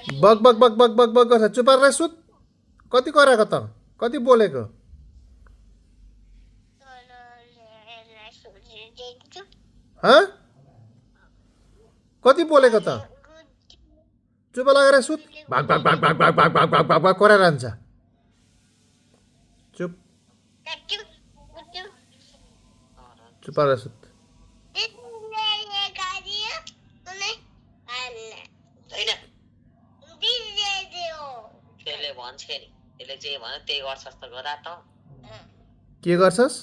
bug bug bug bug bug bug गर्छ चुप पारेर सुत कति कराएको त कति बोलेको हँ कति बोलेको त चुप लागेर सुत भाग भाग भाग भाग भाग भाग भाग भाग भाग भाग कराइरहन्छ चुप चुप पारेर सुत त्यसले भन्छ नि त्यसले जे भन्यो त्यही गर्छस् त गदा त के गर्छस्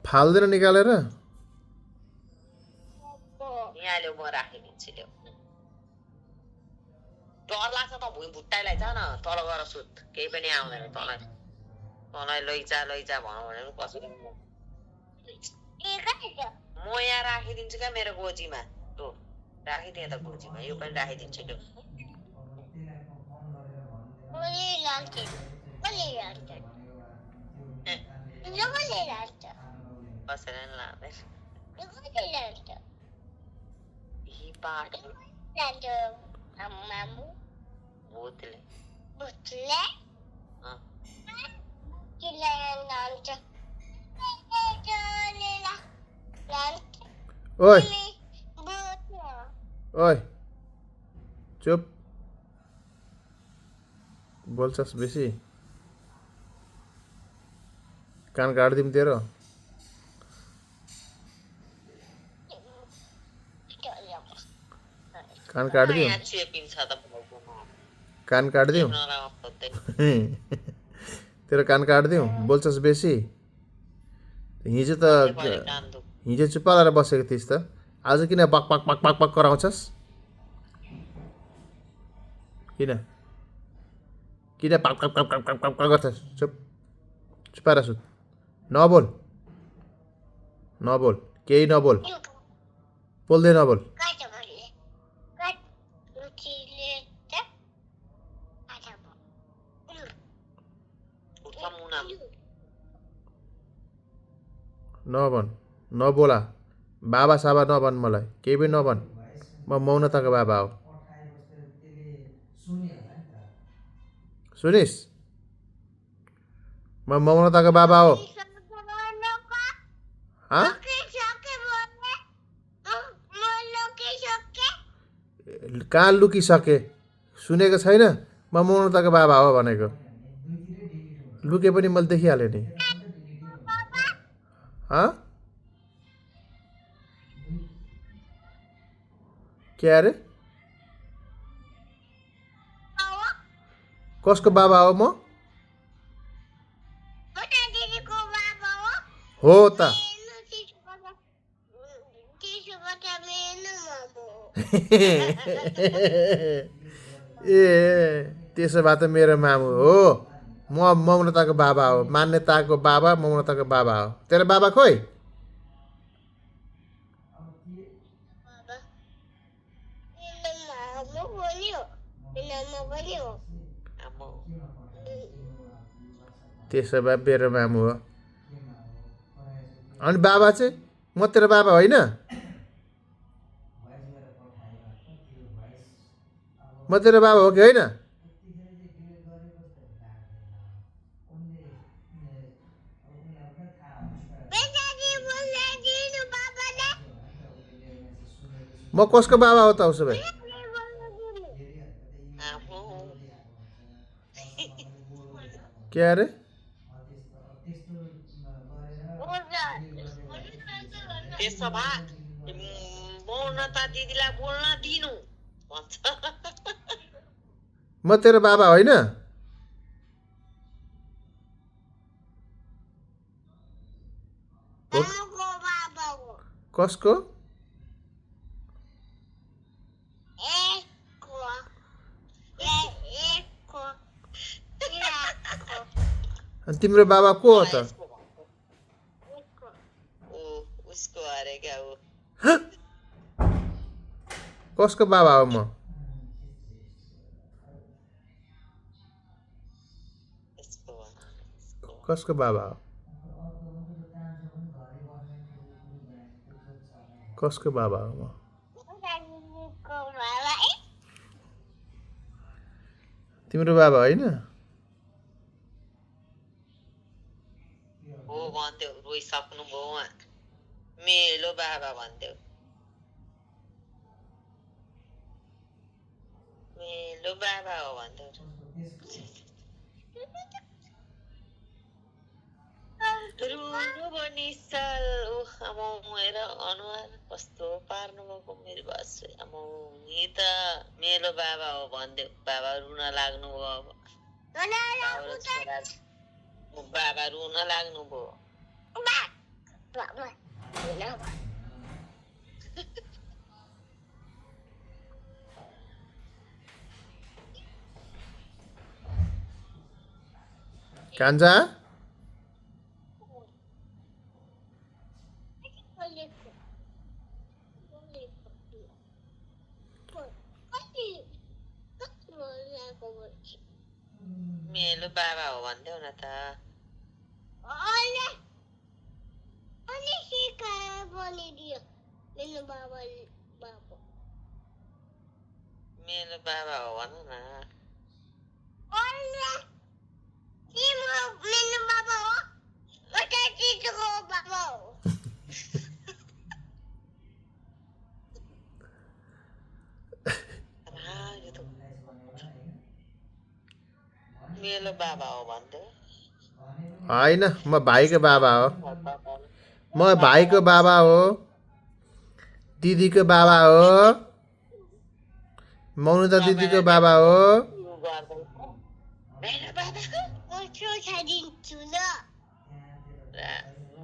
फाल्दैन निकालेर यहाँ ल्याउ म राखिदिन्छु ल्याउ डर लाग्छ त भुइँ भुट्टाइलाई जा न तल गएर सुत केही पनि आउँदैन तँलाई तँलाई लैजा लैजा भनौँ भने पनि कसरी म यहाँ राखिदिन्छु क्या मेरो गोजीमा तँ राखिदिएँ त गोजीमा यो पनि राखिदिन्छु लु कसैले पनि लाँदैन यी बाटो भूतले अँ ओइ ओइ चुप बोल्छस् बेसी कान काटिदिउँ तेरो कान काटिदिउँ यहाँ चेपिन्छ त कान काटिदिउँ नलाउ खोज्दै तेरो कान काटिदिउँ बोल्छस् बेसी हिजो त कान दुख हिजो चुप्पा लगाएर बसेको थिइस् त आज किन पक पक पक पक पक कराउँछस् किन किन पक पक पक पक पक पक गर्छस् चुप चुपाएर सुत नबोल नबोल केही नबोल बोल्दै नबोल उठ मुना नभन नबोला बाबा साबा नभन मलाई केही पनि नभन म मौनताको बाबा हो सुनिस् म मौनताको बाबा हो हाँ कहाँ लुकिसके सुनेको छैन म मौनताको बाबा हो भनेको लुके पनि मैले देखिहालेँ नि हाँ के अरे कसको बाबा हो म हो त ए त्यसो भए त मेरो मामु हो म मौनताको बाबा हो मान्यताको बाबा मौनताको बाबा हो तेरो बाबा खोइ आम्मो त्यसो भए मेरो मामु हो अनि बाबा चाहिँ म तेरो बाबा होइन म तेरो बाबा हो कि होइन म कसको बाबा हो त उसो भए आम्मो के अरे त्यसो भए मौनता दिदीलाई बोल्न दिनु भन्छ म तेरो बाबा होइन कसको अनि तिम्रो बाबा को हो त उसको अरे क्या ऊ कसको बाबा हो म यसको कसको बाबा हो कसको बाबा हो म तिम्रो बाबा होइन हो भन्थ्यो रोइसक्नुभयो उहाँ मेलो बाबा भन्थ्यो मेलो बाबा हो भन्थ्यो रुनु बनिसल आमौ हेर अनुहार कस्तो पार्नुभएको मेरो बासु आमौ यी त मेलो बाबा हो भन्थ्यो बाबा रुन लाग्नुभयो अब बाबा रुन लाग्नुभयो कान्छा मेलो बाबा हो भन्थ्यौ न त मेलो बाबा हो भन न मेलो बाबा हो भन्थ्यो होइन म भाइको बाबा हो म भाइको बाबा हो दिदीको बाबा हो मौनता दिदीको बाबा हो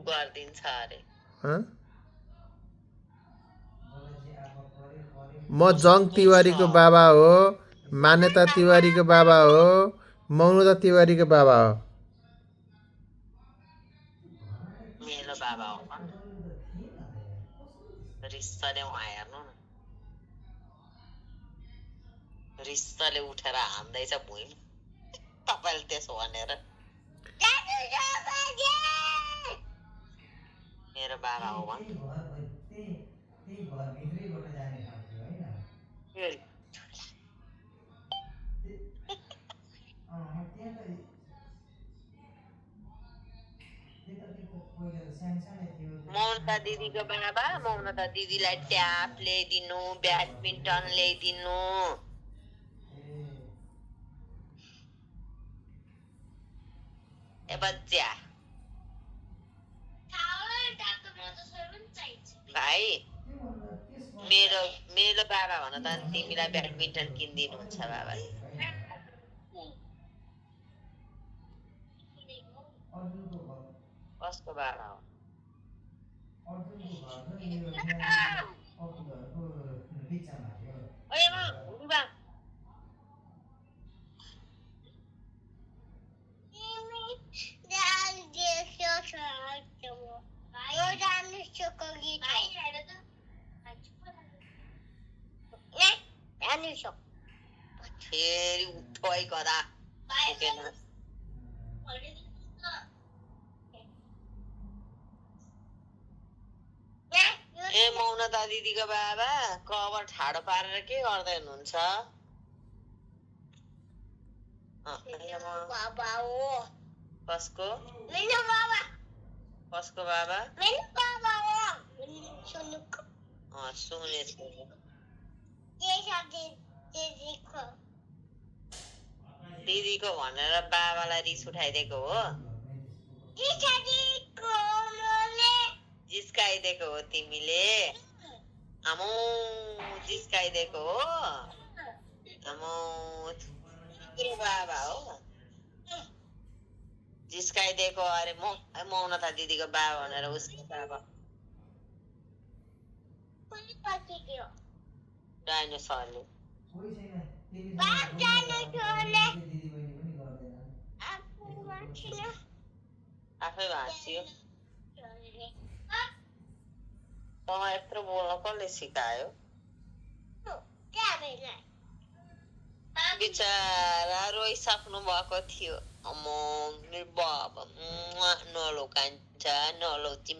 गरिदिन्छ अरे म जङ तिवारीको बाबा हो मान्यता तिवारीको बाबा हो मौनता तिवारीको बाबा हो मेलो बाबा हो रिस्ताले उहाँ हेर्नु न रिस्ताले उठेर हान्दैछ भुइँ तपाईँले त्यसो भनेर मेरो बाबा हो भन् मौनता दिदीको बाबा मौनता दिदीलाई ट्याप ल्याइदिनु ब्याडमिन्टन ल्याइदिनु ए बच्चा भाइ मेरो मेरो बाबा भन त तिमीलाई ब्याडमिन्टन किनिदिनुहुन्छ बाबा कसको बाबा हो फेरि उठो है गदा ए मौनता दिदीको बाबा कभर ठाडो पारेर के गर्दै हुनुहुन्छ कसको कसको बाबा सुने दिदीको भनेर बाबालाई रिस उठाइदिएको हो जिस्काइदिएको हो तिमीले आमो जिस्काइदिएको हो आमो के बाबा हो जिस्काइदिएको अरे मौनता दिदीको बाबा भनेर उसको बाबा डाइनोसरले आफै भाँच्यो तँलाई यत्रो बोल्न कसले सिकायो बिचरा रोइसक्नु भएको थियो अम्म मेरो बाबा नलौ कान्छा नलौ तिमी